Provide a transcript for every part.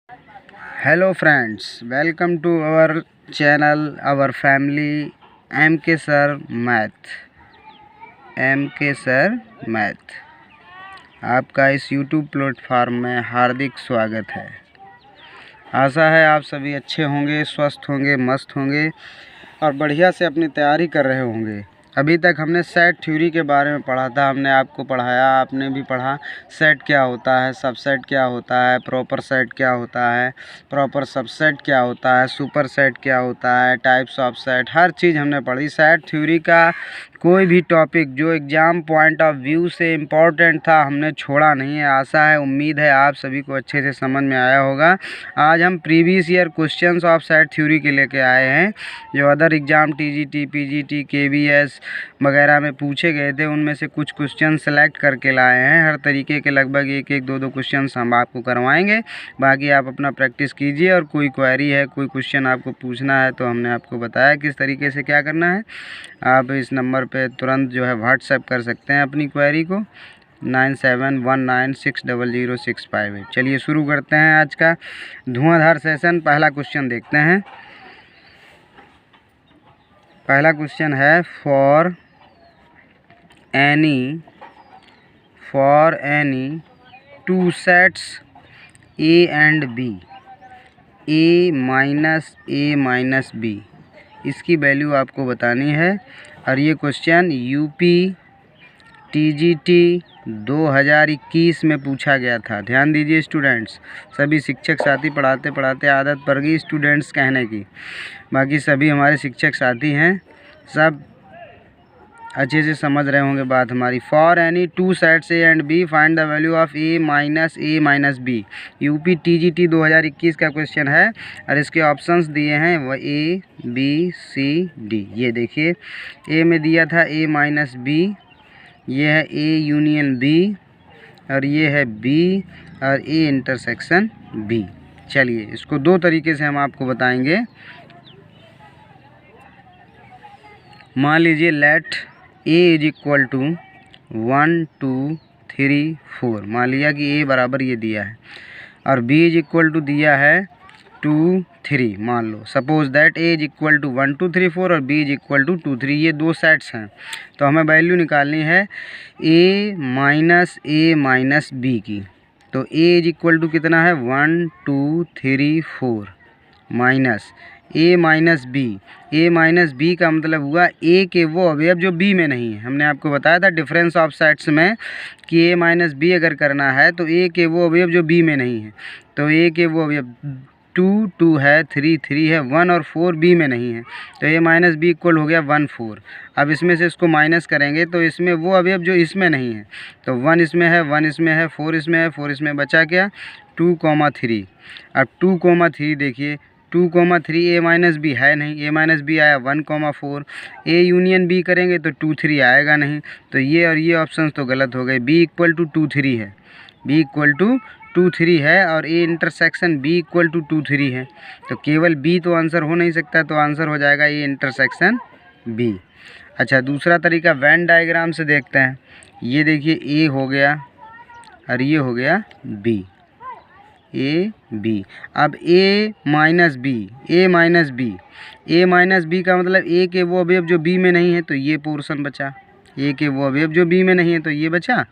Hello friends, welcome to our channel, our family MK Sir Math। MK Sir Math आपका इस YouTube platform में हार्दिक स्वागत है। आशा है आप सभी अच्छे होंगे, स्वस्थ होंगे, मस्त होंगे और बढ़िया से अपनी तैयारी कर रहे होंगे। अभी तक हमने सेट थ्योरी के बारे में पढ़ा था, हमने आपको पढ़ाया, आपने भी पढ़ा सेट क्या होता है, सबसेट क्या होता है, प्रॉपर सेट क्या होता है, प्रॉपर सबसेट क्या होता है, सुपर सेट क्या होता है, टाइप्स ऑफ सेट, हर चीज़ हमने पढ़ी। सेट थ्योरी का कोई भी टॉपिक जो एग्ज़ाम पॉइंट ऑफ व्यू से इम्पोर्टेंट था हमने छोड़ा नहीं है। आशा है, उम्मीद है आप सभी को अच्छे से समझ में आया होगा। आज हम previous year questions of set theory के लेके आए हैं, जो other exam TGT, PGT, KVS वगैरह में पूछे गए थे, उनमें से कुछ क्वेश्चन सेलेक्ट करके लाए हैं। हर तरीके के लगभग एक एक दो क्वेश्चन हम आपको करवाएंगे। बाकी आप अपना प्रैक्टिस कीजिए और कोई क्वेरी है, कोई क्वेश्चन आपको पूछना है तो हमने आपको बताया किस तरीके से क्या करना है। आप इस नंबर पे तुरंत जो है व्हाट्सएप कर सकते हैं अपनी क्वेरी को 9719600658। चलिए शुरू करते हैं आज का धुआंधार सेशन। पहला क्वेश्चन देखते हैं। पहला क्वेश्चन है for any two sets A and B, A minus B, इसकी वैल्यू आपको बतानी है। और ये क्वेश्चन यूपी टीजीटी 2021 में पूछा गया था। ध्यान दीजिए स्टूडेंट्स, सभी शिक्षक साथी पढ़ाते पढ़ाते आदत पड़ गई स्टूडेंट्स कहने की। बाकी सभी हमारे शिक्षक साथी हैं, सब अच्छे से समझ रहे होंगे बात हमारी। For any two sets A and B find the value of A minus B. UP TGT 2021 का क्वेश्चन है और इसके ऑप्शंस दिए हैं वह ए बी सी डी। ये देखिए, ए में दिया था ए माइनस बी, ये है ए यूनियन बी, और ये है बी और ए इंटरसेक्शन बी। चलिए इसको दो तरीके से हम आपको बताएंगे। मान लीजिए let A is equal to 1 2 3 4। मान लिया कि ए बराबर ये दिया है और बी इज इक्वल टू दिया है 2 3। मान लो suppose that A is equal to 1 2 3 4 और बी इज इक्वल टू 2 3। ये दो सेट्स हैं तो हमें वैल्यू निकालनी है ए माइनस बी की। तो ए इज इक्वल टू कितना है 1 2 3 4 minus A minus B. A minus B का मतलब हुआ ए के वो अवयव जो बी में नहीं है। हमने आपको बताया था डिफरेंस ऑफ सेट्स में कि ए माइनस बी अगर करना है तो ए के वो अवयव जो बी में नहीं है। तो ए के वो अवयव 2 2 है, 3 3 है, 1 और 4 बी में नहीं है। तो ए माइनस बी इक्वल हो गया 1 4। अब इसमें से इसको माइनस करेंगे तो इसमें वो अवयव जो इसमें नहीं है, तो 1 इसमें है, 1 इसमें है, 4 इसमें है, 4 इसमें, बचा क्या 2,3। अब 2,3 देखिए 2,3 ए माइनस बी है नहीं, ए माइनस बी आया 1,4। ए यूनियन बी करेंगे तो 2 3 आएगा नहीं, तो ये और ये ऑप्शन तो गलत हो गए। बी इक्वल टू 2 3 है, बी इक्वल टू 2 3 है और A intersection B equal to 2 3 है। तो केवल बी तो आंसर हो नहीं सकता, तो आंसर हो जाएगा ए इंटरसेक्शन बी। अच्छा, दूसरा तरीका वेन डायग्राम से देखते हैं। ये देखिए ए हो गया और ये हो गया बी, ए बी। अब A minus B, A minus B, A minus B का मतलब ए के वो अवयव जो बी में नहीं है, तो ये पोर्शन बचा। ए के वो अवयव जो बी में नहीं है तो ये बचा।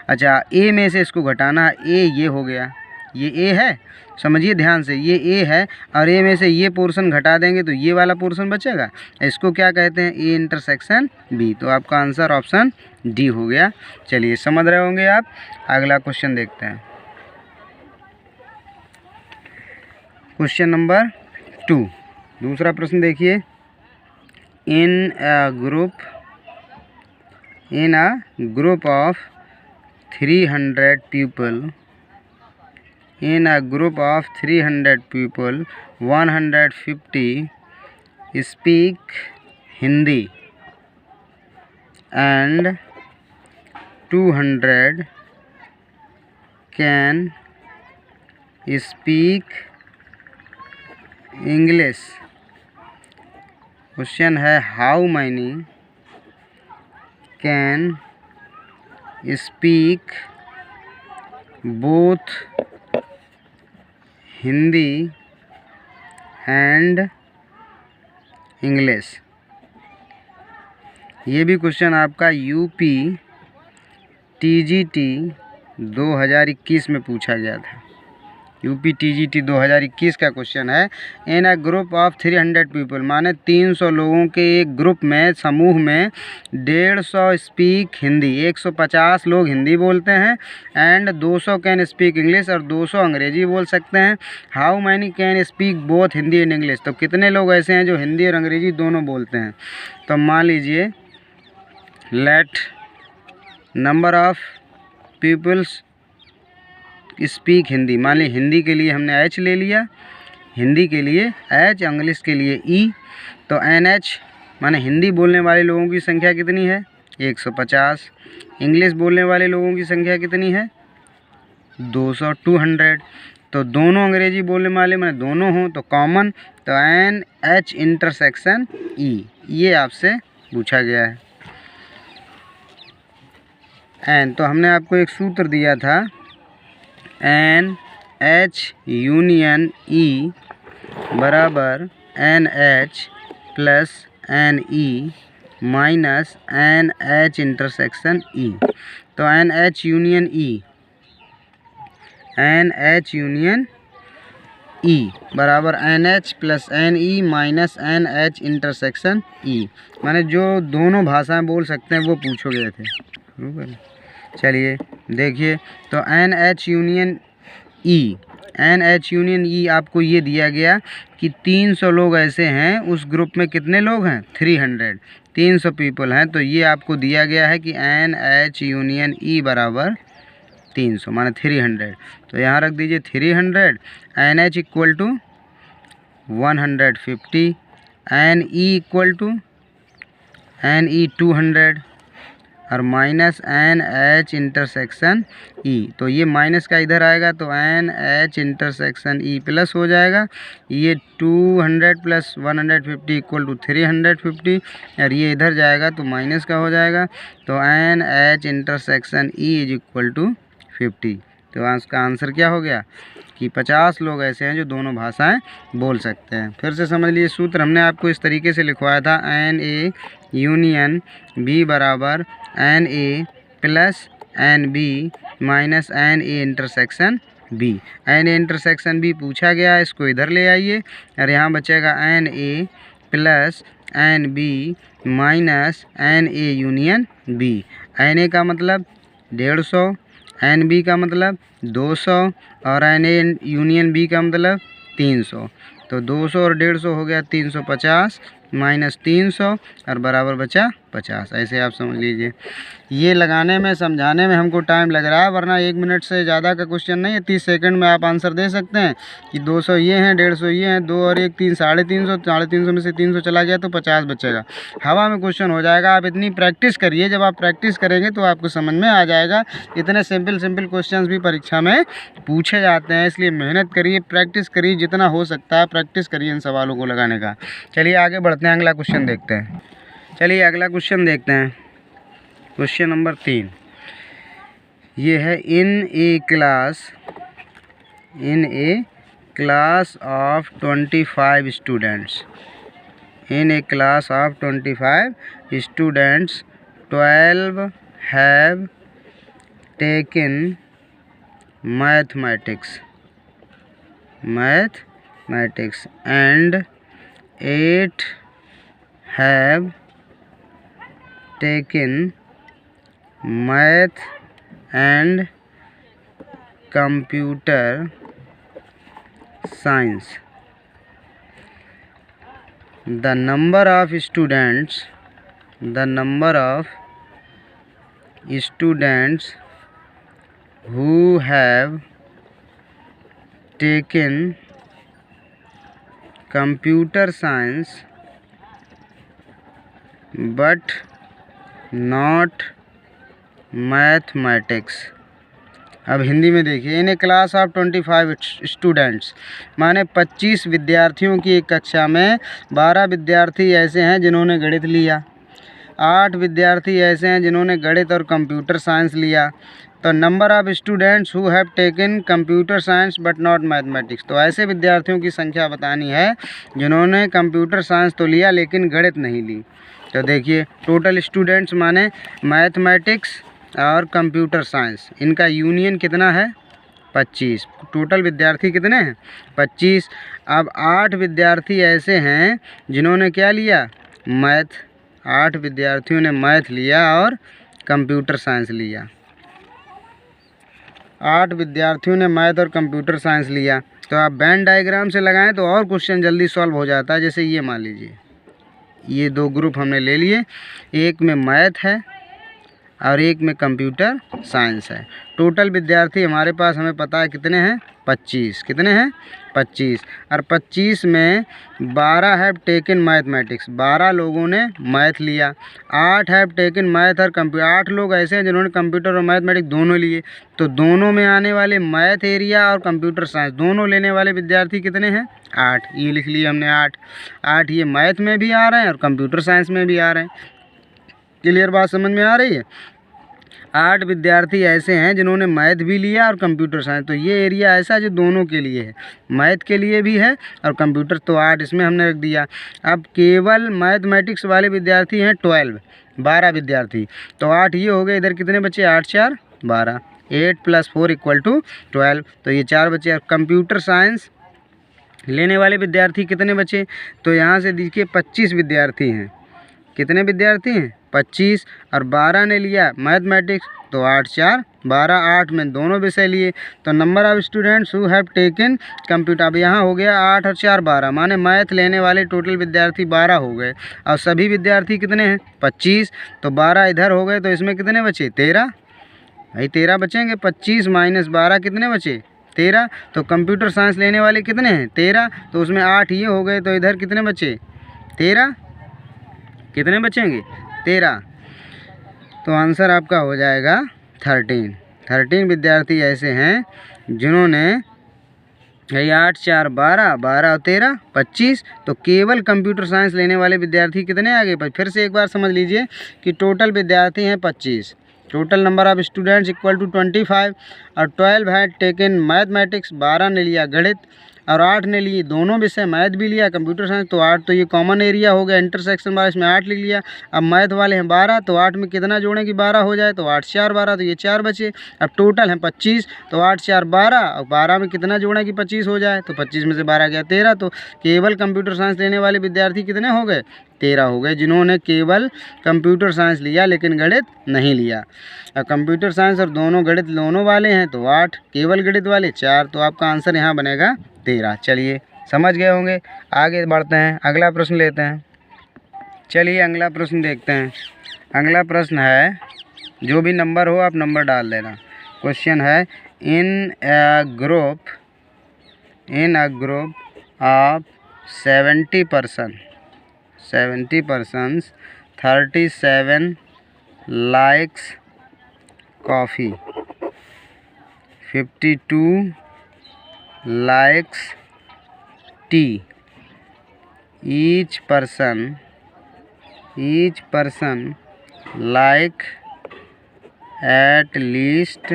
अच्छा, ए में से इसको घटाना है, ए ये हो गया, ये ए है, समझिए ध्यान से, ये ए है और ए में से ये पोर्शन घटा देंगे तो ये वाला पोर्शन बचेगा। इसको क्या कहते हैं, ए इंटरसेक्शन बी। तो आपका आंसर ऑप्शन डी हो गया। चलिए समझ रहे होंगे आप। अगला क्वेश्चन देखते हैं। क्वेश्चन नंबर 2, दूसरा प्रश्न देखिए। In a group of 300 people, in a group of 300 people 150 speak Hindi and 200 can speak English. Question है how many can speak both Hindi and English. ये भी क्वेश्चन आपका यूपी टीजीटी 2021 में पूछा गया था। यूपी टीजीटी 2021 का क्वेश्चन है। इन अ ग्रुप ऑफ 300 पीपल, माने 300 लोगों के एक ग्रुप में, समूह में 150 स्पीक हिंदी, 150 लोग हिंदी बोलते हैं, एंड 200 कैन स्पीक इंग्लिश, और 200 अंग्रेजी बोल सकते हैं। How many can speak both Hindi and English, तो कितने लोग ऐसे हैं जो हिंदी और अंग्रेजी दोनों बोलते हैं। तो मान लीजिए let number of peoples speak Hindi, मान ली हिंदी के लिए हमने एच ले लिया, हिंदी के लिए एच, इंग्लिश के लिए ई। तो एन एच माने हिंदी बोलने वाले लोगों की संख्या कितनी है 150, इंग्लिश बोलने वाले लोगों की संख्या कितनी है 200, 200। तो दोनों अंग्रेजी बोलने वाले माने दोनों हों तो कॉमन, तो एन एच इंटरसेक्शन ई, ये आपसे पूछा गया है। एन, तो हमने आपको एक सूत्र दिया था, एन एच यूनियन ई बराबर N H plus N E minus N H intersection E. तो N H union E, N H union E बराबर N H plus N E minus N H intersection E, माने जो दोनों भाषाएं बोल सकते हैं वो पूछे गए थे। चलिए देखिए, तो N H union E, N H union ई आपको ये दिया गया कि 300 लोग ऐसे हैं, उस ग्रुप में कितने लोग हैं 300, 300 पीपल हैं। तो ये आपको दिया गया है कि एन एच यूनियन ई बराबर 300 माने 300। तो यहाँ रख दीजिए 300, N H equal to 150, N E equal to N E 200 और minus N H intersection E. तो ये माइनस का इधर आएगा तो N H intersection E plus हो जाएगा। ये 200 प्लस 150 इक्वल टू 350, और ये इधर जाएगा तो माइनस का हो जाएगा। तो N H intersection E is equal to 50। तो उसका आंसर क्या हो गया कि 50 लोग ऐसे हैं जो दोनों भाषाएं बोल सकते हैं। फिर से समझ लीजिए, सूत्र हमने आपको इस तरीके से लिखवाया था, एन ए यूनियन बी बराबर N A plus N B minus N A intersection B. N A intersection B पूछा गया है, इसको इधर ले आइए और यहाँ बचेगा N A plus N B minus N A union B. N A का मतलब 150, एन बी का मतलब 200 और एन ए यूनियन बी का मतलब 300। तो 200 और 150 हो गया 350 माइनस 300 और बराबर बचा 50। ऐसे आप समझ लीजिए। ये लगाने में, समझाने में हमको टाइम लग रहा है, वरना 1 मिनट से ज़्यादा का क्वेश्चन नहीं है। 30 सेकंड में आप आंसर दे सकते हैं कि 200 ये हैं, 150 ये हैं, 2 और 1 3, 350, 350 में से 300 चला गया तो 50 बचेगा। हवा में क्वेश्चन हो जाएगा। आप इतनी प्रैक्टिस करिए, जब आप प्रैक्टिस करेंगे तो आपको समझ में आ जाएगा। इतने सिंपल क्वेश्चन भी परीक्षा में पूछे जाते हैं, इसलिए मेहनत करिए, प्रैक्टिस करिए, जितना हो सकता है प्रैक्टिस करिए इन सवालों को लगाने का। चलिए आगे बढ़ते हैं, अगला क्वेश्चन देखते हैं। चलिए अगला क्वेश्चन देखते हैं, क्वेश्चन नंबर 3। ये है in a class of 25 students, in a class of 25 students 12 have taken mathematics and 8 have taken math and computer science. The number of students who have taken computer science but not mathematics. अब हिंदी में देखिए, इन a class of 25 students माने 25 विद्यार्थियों की एक कक्षा में 12 विद्यार्थी ऐसे हैं जिन्होंने गणित लिया, 8 विद्यार्थी ऐसे हैं जिन्होंने गणित और कंप्यूटर साइंस लिया, तो number of students who have taken computer science but not mathematics, तो ऐसे विद्यार्थियों की संख्या बतानी है जिन्होंने कंप्यूटर साइंस तो लिया लेकिन गणित नहीं ली। तो देखिए टोटल स्टूडेंट्स माने मैथमेटिक्स और कंप्यूटर साइंस, इनका यूनियन कितना है 25। टोटल विद्यार्थी कितने हैं 25। अब 8 विद्यार्थी ऐसे हैं जिन्होंने क्या लिया मैथ, 8 विद्यार्थियों ने मैथ लिया और कंप्यूटर साइंस लिया। 8 विद्यार्थियों ने मैथ और कंप्यूटर साइंस लिया। तो आप वेन डायग्राम से लगाएं तो और क्वेश्चन जल्दी सॉल्व हो जाता है। जैसे ये मान लीजिए ये 2 ग्रुप हमने ले लिए, एक में मैथ है और एक में कंप्यूटर साइंस है। टोटल विद्यार्थी हमारे पास हमें पता है कितने हैं 25। कितने हैं 25। और 25 में 12 हैव टेकन मैथमेटिक्स, 12 लोगों ने मैथ लिया। 8 हैव टेकन मैथ और कंप्यूटर, 8 लोग ऐसे हैं जिन्होंने कंप्यूटर और मैथमेटिक्स दोनों लिए। तो दोनों में आने वाले मैथ एरिया और कंप्यूटर साइंस दोनों लेने वाले विद्यार्थी कितने हैं 8। ये लिख लिए हमने 8 ये मैथ में भी आ रहे हैं और कंप्यूटर साइंस में भी आ रहे हैं। क्लियर बात समझ में आ रही है। 8 विद्यार्थी ऐसे हैं जिन्होंने मैथ भी लिया और कंप्यूटर साइंस, तो ये एरिया ऐसा जो दोनों के लिए है, मैथ के लिए भी है और कंप्यूटर, तो 8 इसमें हमने रख दिया। अब केवल मैथमेटिक्स वाले विद्यार्थी हैं 12 विद्यार्थी, तो 8 ये हो गए। इधर कितने बचे 8 4 12, 8 + 4 = 12, तो ये 4 बचे। और कंप्यूटर साइंस लेने वाले विद्यार्थी कितने बचे, तो यहाँ से देखिए 25 विद्यार्थी हैं। कितने विद्यार्थी हैं 25, और 12 ने लिया मैथमेटिक्स, तो 8 4 12, 8 में दोनों विषय लिए। तो number of students who have taken computer, अब यहाँ हो गया 8 और 4 12, माने मैथ लेने वाले टोटल विद्यार्थी 12 हो गए। और सभी विद्यार्थी कितने हैं 25, तो 12 इधर हो गए, तो इसमें कितने बचे 13। भाई 13 बचेंगे, 25 - 12 कितने बचे 13। तो कंप्यूटर साइंस लेने वाले कितने हैं 13, तो उसमें 8 ये हो गए, तो इधर कितने बचे 13, कितने बचेंगे 13। तो आंसर आपका हो जाएगा 13 विद्यार्थी ऐसे हैं जिन्होंने 8 4 12, 12 और 13 25, तो केवल कंप्यूटर साइंस लेने वाले विद्यार्थी कितने आ गए। फिर से एक बार समझ लीजिए कि टोटल विद्यार्थी हैं 25, टोटल नंबर ऑफ स्टूडेंट्स = 25, और 12 हैड टेकन मैथमेटिक्स, 12 ने लिया गणित, और 8 ने लिए दोनों विषय, मैथ भी लिया कंप्यूटर साइंस, तो 8, तो ये कॉमन एरिया हो गया इंटरसेक्शन वाला, इसमें 8 लिख लिया। अब मैथ वाले हैं 12, तो 8 में कितना जोड़ें कि 12 हो जाए, तो 8 4 12, तो ये 4 बचे। अब टोटल हैं 25, तो 8 4 12, और 12 में कितना जोड़ें कि 25 हो जाए, तो 25 में से 12 गया 13। तो केवल कंप्यूटर साइंस लेने वाले विद्यार्थी कितने हो गए 13 हो गए, जिन्होंने केवल कंप्यूटर साइंस लिया लेकिन गणित नहीं लिया। और कंप्यूटर साइंस और दोनों गणित दोनों वाले हैं तो 8, केवल गणित वाले 4, तो आपका आंसर यहाँ बनेगा 13। चलिए समझ गए होंगे, आगे बढ़ते हैं, अगला प्रश्न लेते हैं। चलिए अगला प्रश्न देखते हैं। अगला प्रश्न है, जो भी नंबर हो आप नंबर डाल देना। क्वेश्चन है इन a group of 70 persons 37 likes coffee, 52 likes tea. Each person like at least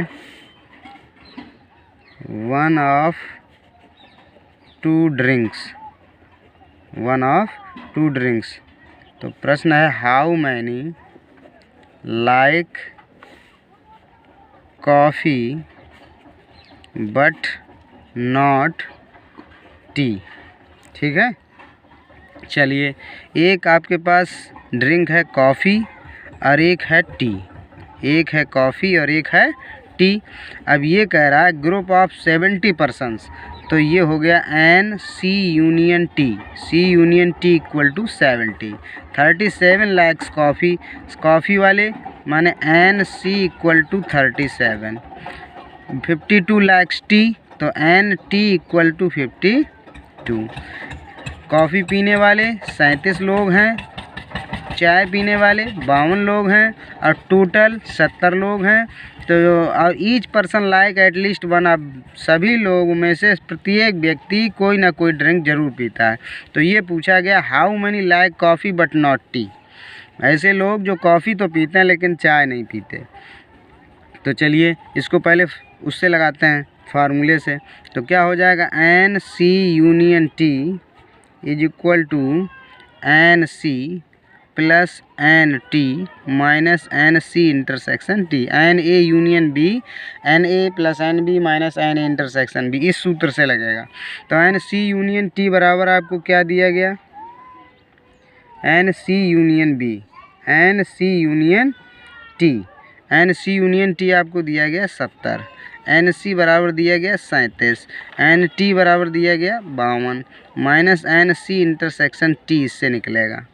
one of two drinks. तो प्रश्न है how many like coffee but not T. ठीक है, चलिए एक आपके पास ड्रिंक है कॉफ़ी और एक है टी, एक है कॉफ़ी और एक है टी। अब ये कह रहा है ग्रुप ऑफ 70 persons, तो ये हो गया NC union T, C union T = 70। 37 lakhs coffee वाले माने NC = 37। 52 lakhs टी, तो NT = 52। कॉफ़ी पीने वाले 37 लोग हैं, चाय पीने वाले 52 लोग हैं, और टोटल 70 लोग हैं। तो और each person like at least one, अब सभी लोगों में से प्रत्येक व्यक्ति कोई ना कोई ड्रिंक जरूर पीता है। तो ये पूछा गया how many like coffee but not T, ऐसे लोग जो कॉफ़ी तो पीते हैं लेकिन चाय नहीं पीते। तो चलिए इसको पहले उससे लगाते हैं फार्मूले से। तो क्या हो जाएगा, N C union T is equal to N C plus N T minus N C intersection T, N A union B, N A plus N B minus N A intersection B, इस सूत्र से लगेगा। तो N C union T बराबर आपको क्या दिया गया, N C union B, N C union T, N C union T आपको दिया गया 70, एन सी बराबर दिया गया 37, एन टी बराबर दिया गया 52 minus N C intersection T, इससे निकलेगा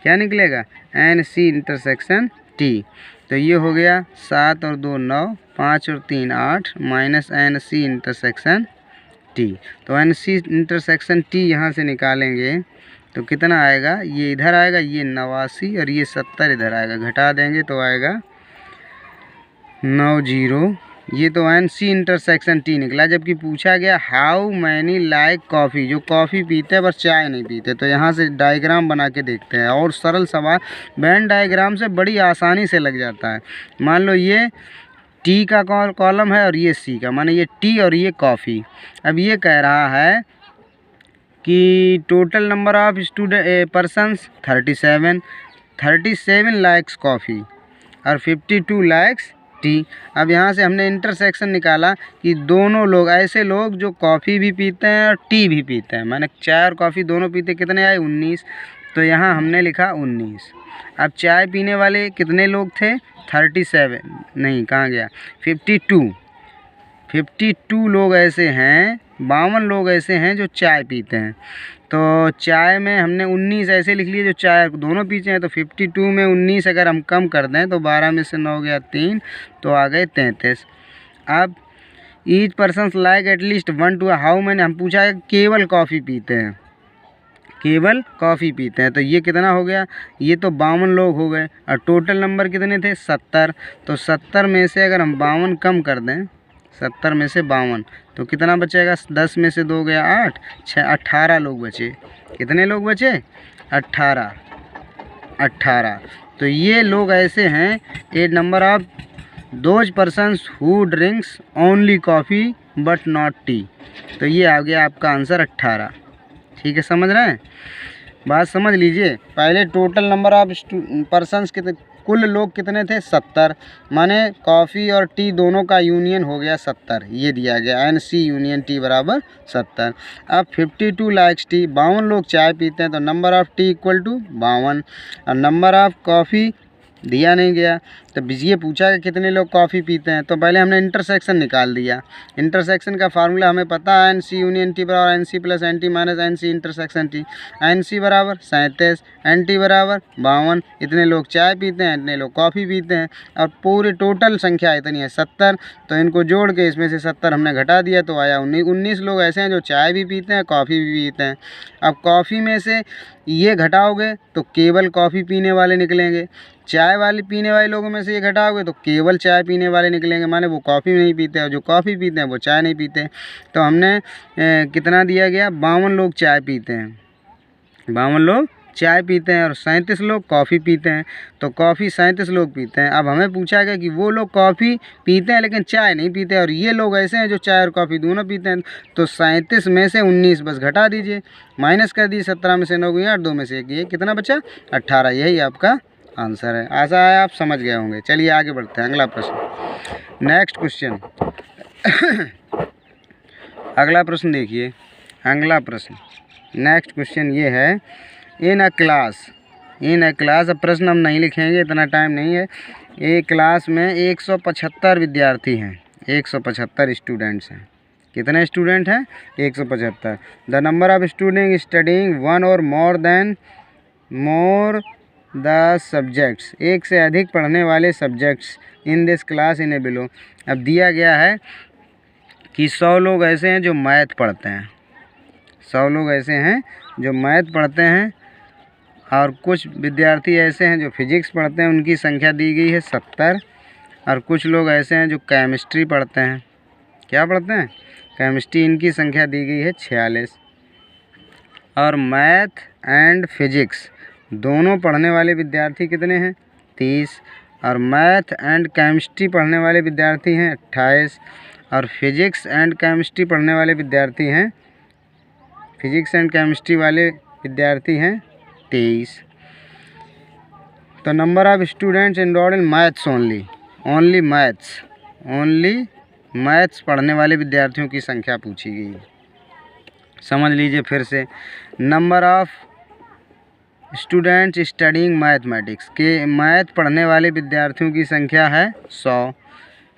क्या निकलेगा, एन सी इंटरसेक्शन टी। तो ये हो गया 7 और 2 9, 5 और 3 8 minus N C intersection T. तो एन सी इंटरसेक्शन टी यहाँ से निकालेंगे तो कितना आएगा, ये इधर आएगा, ये 89 और ये 70 इधर आएगा, घटा देंगे तो आएगा 90। ये तो एन सी इंटरसेक्शन टी निकला। जबकि पूछा गया हाउ मैनी लाइक कॉफ़ी, जो कॉफ़ी पीते हैं पर चाय नहीं पीते। तो यहाँ से डायग्राम बना के देखते हैं, और सरल सवाल वेन डायग्राम से बड़ी आसानी से लग जाता है। मान लो ये टी का कॉलम है और ये सी का, माने ये टी और ये कॉफ़ी। अब ये कह रहा है कि total number of student persons 37 likes coffee और 52 लाइक्स टी। अब यहाँ से हमने इंटरसेक्शन निकाला कि दोनों लोग, ऐसे लोग जो कॉफ़ी भी पीते हैं और टी भी पीते हैं, माने चाय और कॉफ़ी दोनों पीते, कितने आए 19। तो यहाँ हमने लिखा 19। अब चाय पीने वाले कितने लोग थे, 37 नहीं, कहाँ गया, 52 लोग ऐसे हैं, 52 लोग ऐसे हैं जो चाय पीते हैं। तो चाय में हमने 19 ऐसे लिख लिए जो चाय दोनों पीते हैं। तो 52 में 19 अगर हम कम कर दें तो 12 में से 9 गया 3, तो आ गए 33। अब each person like at least 1 to how मैंने हम पूछा है केवल कॉफ़ी पीते हैं, केवल कॉफ़ी पीते हैं। तो ये कितना हो गया, ये तो 52 लोग हो गए और टोटल नंबर कितने थे 70। तो 70 में से अगर हम 52 कम कर दें, 70 में से 52 तो कितना बचेगा, 10 में से 2 गया 8, 6 18 लोग बचे। कितने लोग बचे, 18। तो ये लोग ऐसे हैं, a number of those persons who drinks only coffee but not tea. तो ये आ गया आपका आंसर 18। ठीक है, समझ रहे हैं, बात समझ लीजिए। पहले टोटल नंबर ऑफ पर्सन्स कितने, कुल लोग कितने थे 70, माने कॉफ़ी और टी दोनों का यूनियन हो गया 70, ये दिया गया एन सी यूनियन टी बराबर 70। अब 52 लाइक्स टी, 52 लोग चाय पीते हैं, तो number of T equal to 52 और नंबर ऑफ़ कॉफ़ी दिया नहीं गया। तो ये पूछा कि कितने लोग कॉफ़ी पीते हैं, तो पहले हमने इंटरसेक्शन निकाल दिया। इंटरसेक्शन का फार्मूला हमें पता है, एन सी यूनियन टी बराबर N C plus N T minus N C intersection T. N C बराबर 37, एन टी बराबर 52। इतने लोग चाय पीते हैं, इतने लोग कॉफ़ी पीते हैं और पूरी टोटल संख्या इतनी है 70। तो इनको जोड़ के इसमें से 70 हमने घटा दिया तो आया 19 लोग ऐसे हैं जो चाय भी पीते हैं, कॉफ़ी भी पीते हैं। अब कॉफ़ी में से ये घटाओगे तो केवल कॉफ़ी पीने वाले निकलेंगे, चाय वाले पीने वाले लोगों में से ये घटाओगे तो केवल चाय पीने वाले निकलेंगे, माने वो कॉफ़ी नहीं पीते और जो कॉफ़ी पीते हैं वो चाय नहीं पीते। तो हमने कितना दिया गया, 52 लोग चाय पीते हैं, 52 लोग चाय पीते हैं और 37 लोग कॉफ़ी पीते हैं। तो कॉफ़ी 37 लोग पीते हैं। अब हमें पूछा गया कि वो लोग कॉफ़ी पीते हैं लेकिन चाय नहीं पीते और ये लोग ऐसे हैं जो चाय और कॉफ़ी दोनों पीते हैं। तो 37 में से 19 बस घटा दीजिए, माइनस कर दीजिए, 17 में से 9 गया 8, 2 में से 1 ये कितना बचा 18। यही आपका आंसर है। आशा है आप समझ गए होंगे। चलिए आगे बढ़ते हैं, अगला प्रश्न, नेक्स्ट क्वेश्चन। अगला प्रश्न देखिए, अगला प्रश्न नेक्स्ट क्वेश्चन ये है, इन अ क्लास, अब प्रश्न हम नहीं लिखेंगे, इतना टाइम नहीं है। एक क्लास में 175 विद्यार्थी हैं, 175 स्टूडेंट्स हैं। कितने स्टूडेंट हैं, 175। The number of student studying one और मोर द सब्जेक्ट्स, एक से अधिक पढ़ने वाले subjects in this class in A below. अब दिया गया है कि 100 लोग ऐसे हैं जो मैथ पढ़ते हैं, 100 लोग ऐसे हैं जो मैथ पढ़ते हैं और कुछ विद्यार्थी ऐसे हैं जो फिजिक्स पढ़ते हैं, उनकी संख्या दी गई है 70। और कुछ लोग ऐसे हैं जो केमिस्ट्री पढ़ते हैं, क्या पढ़ते हैं, केमिस्ट्री, इनकी संख्या दी गई है 46। और मैथ एंड फिजिक्स दोनों पढ़ने वाले विद्यार्थी कितने हैं, 30। और मैथ एंड केमिस्ट्री पढ़ने वाले विद्यार्थी हैं 28 और फिजिक्स एंड केमिस्ट्री पढ़ने वाले विद्यार्थी हैं, फिजिक्स एंड केमिस्ट्री वाले विद्यार्थी हैं 23। तो number of students enrolled in maths only maths पढ़ने वाले विद्यार्थियों की संख्या पूछी गई है। समझ लीजिए फिर से, number of students studying mathematics के मैथ पढ़ने वाले विद्यार्थियों की संख्या है 100,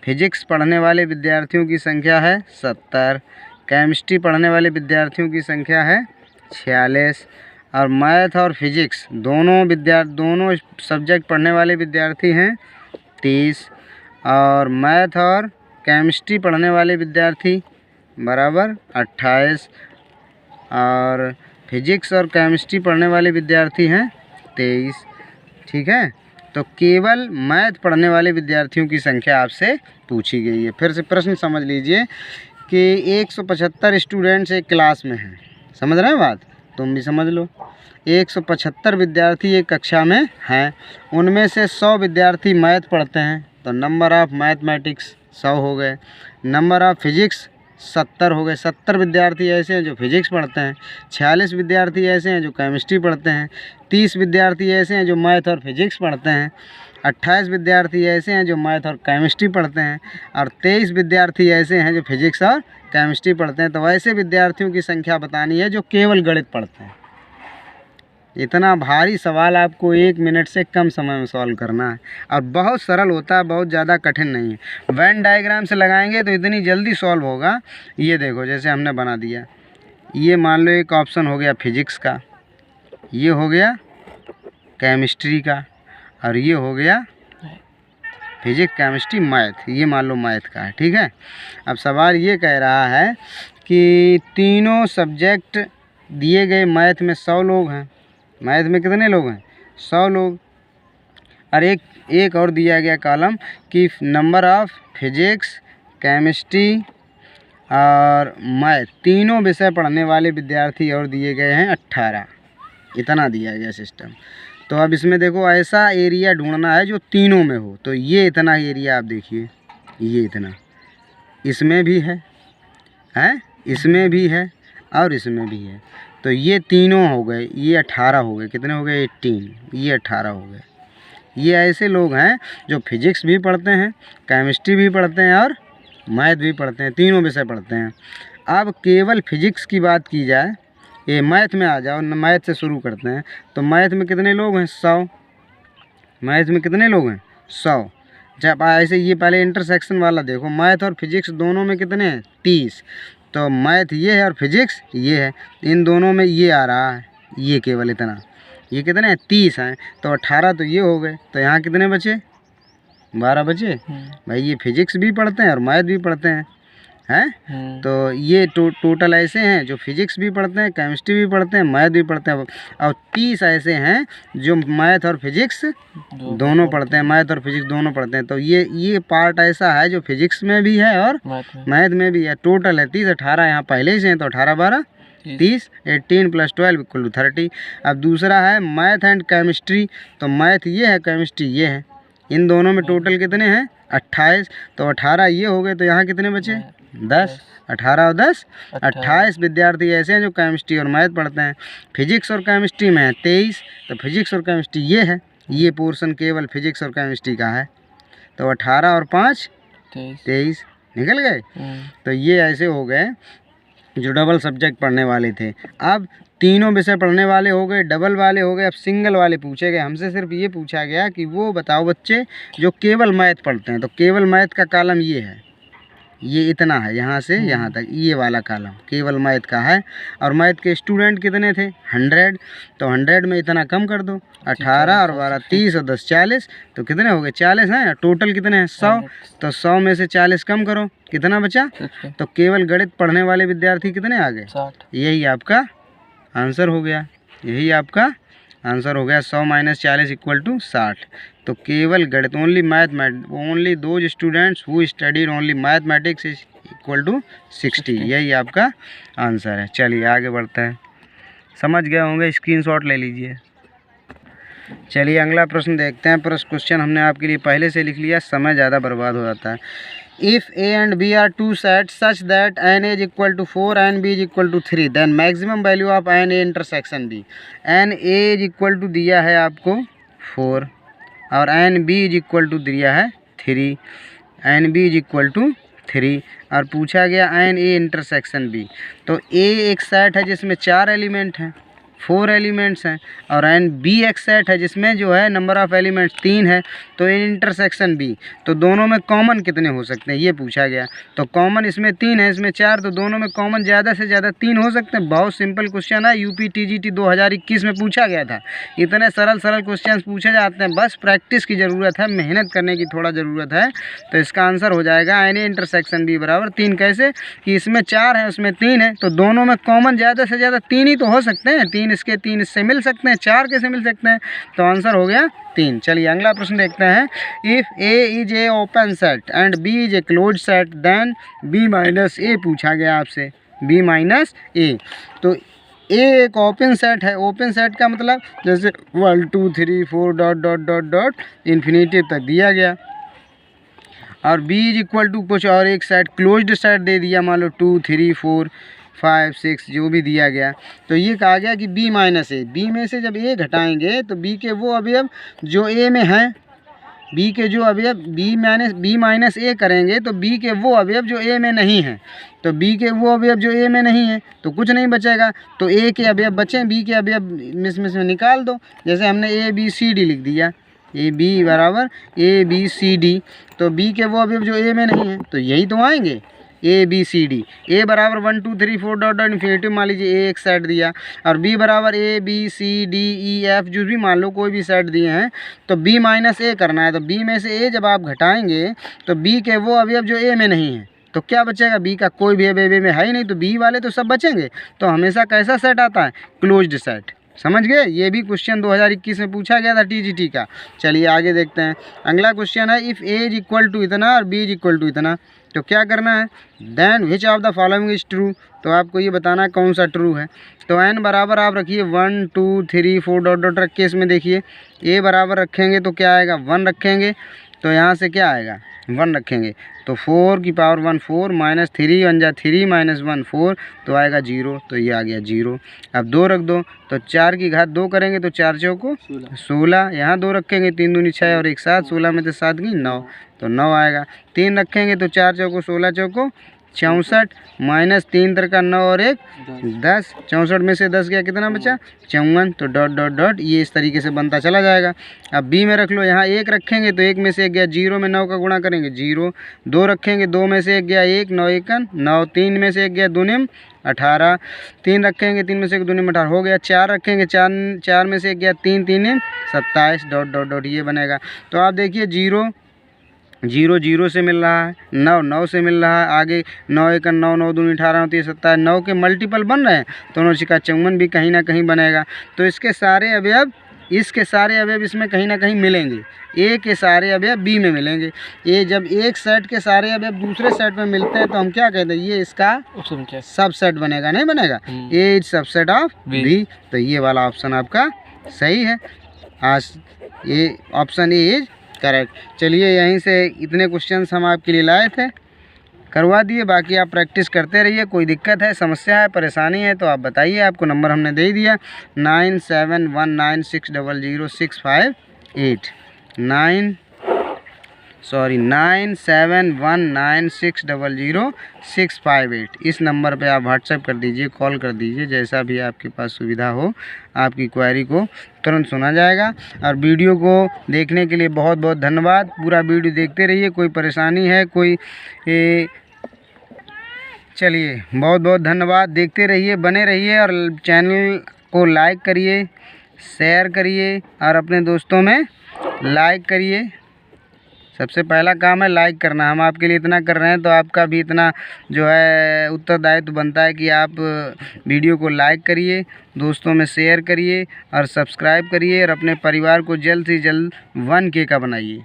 फिजिक्स पढ़ने वाले विद्यार्थियों की संख्या है 70, केमिस्ट्री पढ़ने वाले विद्यार्थियों की संख्या है 46 और मैथ और फिजिक्स दोनों सब्जेक्ट पढ़ने वाले विद्यार्थी हैं 30 और मैथ और केमिस्ट्री पढ़ने वाले विद्यार्थी बराबर 28 और फिजिक्स और केमिस्ट्री पढ़ने वाले विद्यार्थी हैं 23। ठीक है, तो केवल मैथ पढ़ने वाले विद्यार्थियों की संख्या आपसे पूछी गई है। फिर से प्रश्न समझ लीजिए कि 175 स्टूडेंट्स एक क्लास में हैं, समझ रहे हैं बात, तुम भी समझ लो। 175 विद्यार्थी एक कक्षा में हैं, उनमें से 100 विद्यार्थी मैथ पढ़ते हैं, तो नंबर ऑफ़ मैथमेटिक्स 100 हो गए। नंबर ऑफ़ फिजिक्स 70 हो गए, 70 विद्यार्थी ऐसे हैं जो फिजिक्स पढ़ते हैं, 46 विद्यार्थी ऐसे हैं जो केमिस्ट्री पढ़ते हैं, 30 विद्यार्थी ऐसे हैं जो मैथ और फिजिक्स पढ़ते हैं, 28 विद्यार्थी ऐसे हैं जो मैथ और केमिस्ट्री पढ़ते हैं और 23 विद्यार्थी ऐसे हैं जो फिजिक्स और केमिस्ट्री पढ़ते हैं। तो ऐसे विद्यार्थियों की संख्या बतानी है जो केवल गणित पढ़ते हैं। इतना भारी सवाल आपको 1 मिनट से कम समय में सॉल्व करना है और बहुत सरल होता है, बहुत ज़्यादा कठिन नहीं है। वेन डायग्राम से लगाएंगे तो इतनी जल्दी सॉल्व होगा। ये देखो जैसे हमने बना दिया, ये मान लो एक ऑप्शन हो गया फिजिक्स का, ये हो गया केमिस्ट्री का और ये हो गया फिजिक्स केमिस्ट्री मैथ, ये मान लो मैथ का है। ठीक है, अब सवाल ये कह रहा है कि तीनों सब्जेक्ट दिए गए, मैथ में 100 लोग हैं, मैथ में कितने लोग हैं 100 लोग, और एक और दिया गया कॉलम कि नंबर ऑफ़ फिजिक्स केमिस्ट्री और मैथ तीनों विषय पढ़ने वाले विद्यार्थी और दिए गए हैं 18, इतना दिया गया सिस्टम। तो अब इसमें देखो ऐसा एरिया ढूंढना है जो तीनों में हो, तो ये इतना एरिया आप देखिए, ये इतना इसमें भी है इसमें भी है और इसमें भी है, तो ये तीनों हो गए, ये 18 हो गए, कितने हो गए 18, ये 18 हो गए। ये ऐसे लोग हैं जो फिजिक्स भी पढ़ते हैं, केमिस्ट्री भी पढ़ते हैं और मैथ भी पढ़ते हैं, तीनों विषय पढ़ते हैं। अब केवल फिजिक्स की बात की जाए, ये मैथ में आ जाओ, मैथ से शुरू करते हैं। तो मैथ में कितने लोग हैं 100, मैथ में कितने लोग हैं 100। जब ऐसे ये पहले इंटरसेक्शन वाला देखो, मैथ और फिजिक्स दोनों में कितने हैं 30, तो मैथ ये है और फिजिक्स ये है, इन दोनों में ये आ रहा है, ये केवल इतना, ये कितने हैं 30 हैं, तो 18 तो ये हो गए, तो यहाँ कितने बचे 12 बचे। भाई ये फिजिक्स भी पढ़ते हैं और मैथ भी पढ़ते हैं, तो ये टोटल ऐसे हैं जो फिजिक्स भी पढ़ते हैं, केमिस्ट्री भी पढ़ते हैं, मैथ भी पढ़ते हैं, और 30 ऐसे हैं जो मैथ और फिजिक्स दोनों पढ़ते हैं, मैथ और फिजिक्स दोनों पढ़ते हैं। तो ये पार्ट ऐसा है जो फिजिक्स में भी है और मैथ में भी है। टोटल है 30, 18 यहाँ पहले से हैं, तो 18 12 30, 18 + 12 = 30। अब दूसरा है मैथ एंड केमिस्ट्री, तो मैथ ये है, केमिस्ट्री ये है, इन दोनों में टोटल कितने हैं 28, तो 18 ये हो गए, तो यहाँ कितने बचे 10, 18 और 10 28 विद्यार्थी ऐसे हैं जो केमिस्ट्री और मैथ पढ़ते हैं। फिजिक्स और केमिस्ट्री में है 23, तो फिजिक्स और केमिस्ट्री ये है, ये पोर्शन केवल फिजिक्स और केमिस्ट्री का है, तो 18 और 5 23 निकल गए। तो ये ऐसे हो गए जो डबल सब्जेक्ट पढ़ने वाले थे। अब तीनों विषय पढ़ने वाले हो गए, डबल वाले हो गए, अब सिंगल वाले पूछे गए। हमसे सिर्फ ये पूछा गया कि वो बताओ बच्चे जो केवल मैथ पढ़ते हैं, तो केवल मैथ का कॉलम ये है, ये इतना है, यहाँ से यहाँ तक ये वाला कॉलम केवल मैथ का है। और मैथ के स्टूडेंट कितने थे 100, तो 100 में इतना कम कर दो, 18 और 12 30 और 10 40, तो कितने हो गए 40 हैं। टोटल कितने हैं 100, तो 100 में से 40 कम करो, कितना बचा, तो केवल गणित पढ़ने वाले विद्यार्थी कितने आ गए 60। यही आपका आंसर हो गया, यही आपका आंसर हो गया। 100 - 40 = 60। तो केवल गणित only those students who studied only mathematics = 60, यही आपका आंसर है। चलिए आगे बढ़ते हैं, समझ गए होंगे, स्क्रीनशॉट ले लीजिए। चलिए अगला प्रश्न देखते हैं। क्वेश्चन हमने आपके लिए पहले से लिख लिया, समय ज़्यादा बर्बाद हो जाता है। If A and B are two set such that n is equal to 4 and B is equal to 3, then maximum value of n A intersection B. N A is equal to दिया है आपको 4 और n B is equal to दिया है 3, n B is equal to 3 और पूछा गया N A intersection B. तो ए एक सेट है जिसमें 4 एलिमेंट हैं, 4 एलिमेंट्स हैं, और एन बी एक सेट है जिसमें जो है नंबर ऑफ़ एलिमेंट्स 3 है। तो इन इंटरसेक्शन बी, तो दोनों में कॉमन कितने हो सकते हैं ये पूछा गया। तो कॉमन इसमें 3 है, इसमें 4, तो दोनों में कॉमन ज़्यादा से ज़्यादा 3 हो सकते हैं। बहुत सिंपल क्वेश्चन है, यूपी टीजीटी 2021 में पूछा गया था। इतने सरल सरल क्वेश्चन पूछे जाते हैं, बस प्रैक्टिस की ज़रूरत है, मेहनत करने की थोड़ा ज़रूरत है। तो इसका आंसर हो जाएगा एन ए इंटरसेक्शन बी बराबर 3। कैसे कि इसमें 4 है उसमें 3 है, तो दोनों में कॉमन ज़्यादा से ज़्यादा 3 ही तो हो सकते हैं। 3 इसके 3 इससे मिल सकते हैं, 4 कैसे मिल सकते हैं? तो आंसर हो गया 3। चलिए अगला प्रश्न देखते हैं। If A is a open set and B is a close set then B minus A पूछा गया आपसे, बी माइनस ए। तो ए एक ओपन सेट है, ओपन सेट का मतलब जैसे 1 2 3 4 dot dot dot dot infinity तक दिया गया, और बी इज इक्वल टू कुछ और एक सेट क्लोज्ड सेट दे दिया, मान लो 2 3 4 5 6 जो भी दिया गया। तो ये कहा गया कि बी माइनस ए, बी में से जब ए घटाएंगे तो बी के वो अवयव जो ए में हैं, बी के जो अवयव बी माइनस ए करेंगे तो बी के वो अवयव जो ए में नहीं हैं। तो बी के वो अवयव जो ए में नहीं है तो कुछ नहीं बचेगा, तो ए के अवयव बचें, बी के अवयव में से निकाल दो। जैसे हमने ए बी सी डी लिख दिया, ए बी बराबर ए बी सी डी, तो बी के वो अवयव जो ए में नहीं है तो यही तो आएंगे, ए बी सी डी। ए बराबर 1 2 3 4 डॉट डॉट इन्फिनिटी मान लीजिए ए एक सेट दिया, और बी बराबर A B C D E F जो भी मान लो कोई भी सेट दिए हैं, तो बी माइनस ए करना है। तो बी में से ए जब आप घटाएंगे तो बी के वो अवयव जो ए में नहीं है तो क्या बचेगा, बी का कोई भी अवयव ए में है ही नहीं, तो बी वाले तो सब बचेंगे। तो हमेशा कैसा सेट आता है, क्लोज्ड सेट। समझ गए, ये भी क्वेश्चन 2021 में पूछा गया था टीजीटी का। चलिए आगे देखते हैं। अगला क्वेश्चन है if A is equal to इतना और बी इज इक्वल टू इतना, तो क्या करना है, then which of the following is true. तो आपको ये बताना है कौन सा ट्रू है। तो एन बराबर आप रखिए 1 2 3 4 डॉट डॉट रख के इसमें देखिए, ए बराबर रखेंगे तो क्या आएगा 1 रखेंगे, तो यहाँ से क्या आएगा 1 रखेंगे, तो 4 की पावर 1 4 माइनस 3 1 जा 3 माइनस 1 4, तो आएगा 0, तो ये आ गया 0। अब 2 रख दो, तो 4 की घात 2 करेंगे तो 4 चौको 16, यहाँ 2 रखेंगे 3 दूनी 6 और 1 7, 16 में से 7 की 9, तो 9 आएगा। 3 रखेंगे तो 4 चौको 16 चौको 64 माइनस 3 तरका 9 और 1 10, 64 में से 10 गया कितना बचा 54, तो डॉट डॉट डॉट ये इस तरीके से बनता चला जाएगा। अब बी में रख लो, यहाँ 1 रखेंगे तो 1 में से 1 गया 0 में 9 का गुणा करेंगे 0, 2 रखेंगे 2 में से 1 गया 1 9 1 9, 3 में से 1 गया 2 निम 18, 3 रखेंगे 3 में से 1 2 निम 18 हो गया, 4 रखेंगे 4 में से 1 गया 3 3 निम 27 डॉट डॉट डॉट ये बनेगा। तो आप देखिए 0 0 0 से मिल रहा है, 9 9 से मिल रहा है, आगे 9 1 9 9 2 18 9 27, 9 के मल्टीपल बन रहे हैं तो 9 का 54 भी कहीं ना कहीं बनेगा। तो इसके सारे अवयव इसमें कहीं ना कहीं मिलेंगे, ए के सारे अवयव बी में मिलेंगे। ए जब एक सेट के सारे अवयव दूसरे सेट में मिलते हैं तो हम क्या कहते हैं, ये इसका सबसेट बनेगा, नहीं बनेगा, ए इज सबसेट ऑफ बी। तो ये वाला ऑप्शन आपका सही है, आज ये ऑप्शन ए इज करेक्ट। चलिए यहीं से इतने क्वेश्चंस हम आपके लिए लाए थे, करवा दिए, बाकी आप प्रैक्टिस करते रहिए। कोई दिक्कत है, समस्या है, परेशानी है तो आप बताइए, आपको नंबर हमने दे दिया 9719600658 9719600658। इस नंबर पे आप व्हाट्सएप कर दीजिए, कॉल कर दीजिए, जैसा भी आपके पास सुविधा हो, आपकी क्वेरी को तुरंत सुना जाएगा। और वीडियो को देखने के लिए बहुत बहुत धन्यवाद। पूरा वीडियो देखते रहिए, कोई परेशानी है चलिए बहुत बहुत धन्यवाद, देखते रहिए, बने रहिए, और चैनल को लाइक करिए, शेयर करिए और अपने दोस्तों में लाइक करिए। सबसे पहला काम है लाइक करना, हम आपके लिए इतना कर रहे हैं तो आपका भी इतना जो है उत्तरदायित्व बनता है कि आप वीडियो को लाइक करिए, दोस्तों में शेयर करिए और सब्सक्राइब करिए, और अपने परिवार को जल्द से जल्द 1K का बनाइए।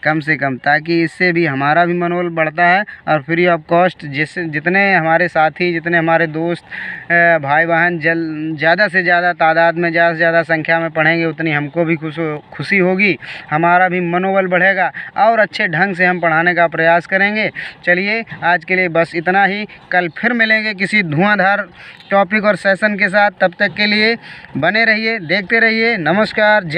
कम से कम, ताकि इससे भी हमारा भी मनोबल बढ़ता है और फ्री ऑफ कॉस्ट जितने हमारे साथी, जितने हमारे दोस्त भाई बहन ज़्यादा से ज़्यादा तादाद में, ज़्यादा से ज़्यादा संख्या में पढ़ेंगे, उतनी हमको भी खुशी होगी, हमारा भी मनोबल बढ़ेगा और अच्छे ढंग से हम पढ़ाने का प्रयास करेंगे। चलिए आज के लिए बस इतना ही। कल फिर मिलेंगे किसी धुआंधार टॉपिक और सेशन के साथ। तब तक के लिए बने रहिए, देखते रहिए। नमस्कार, जय।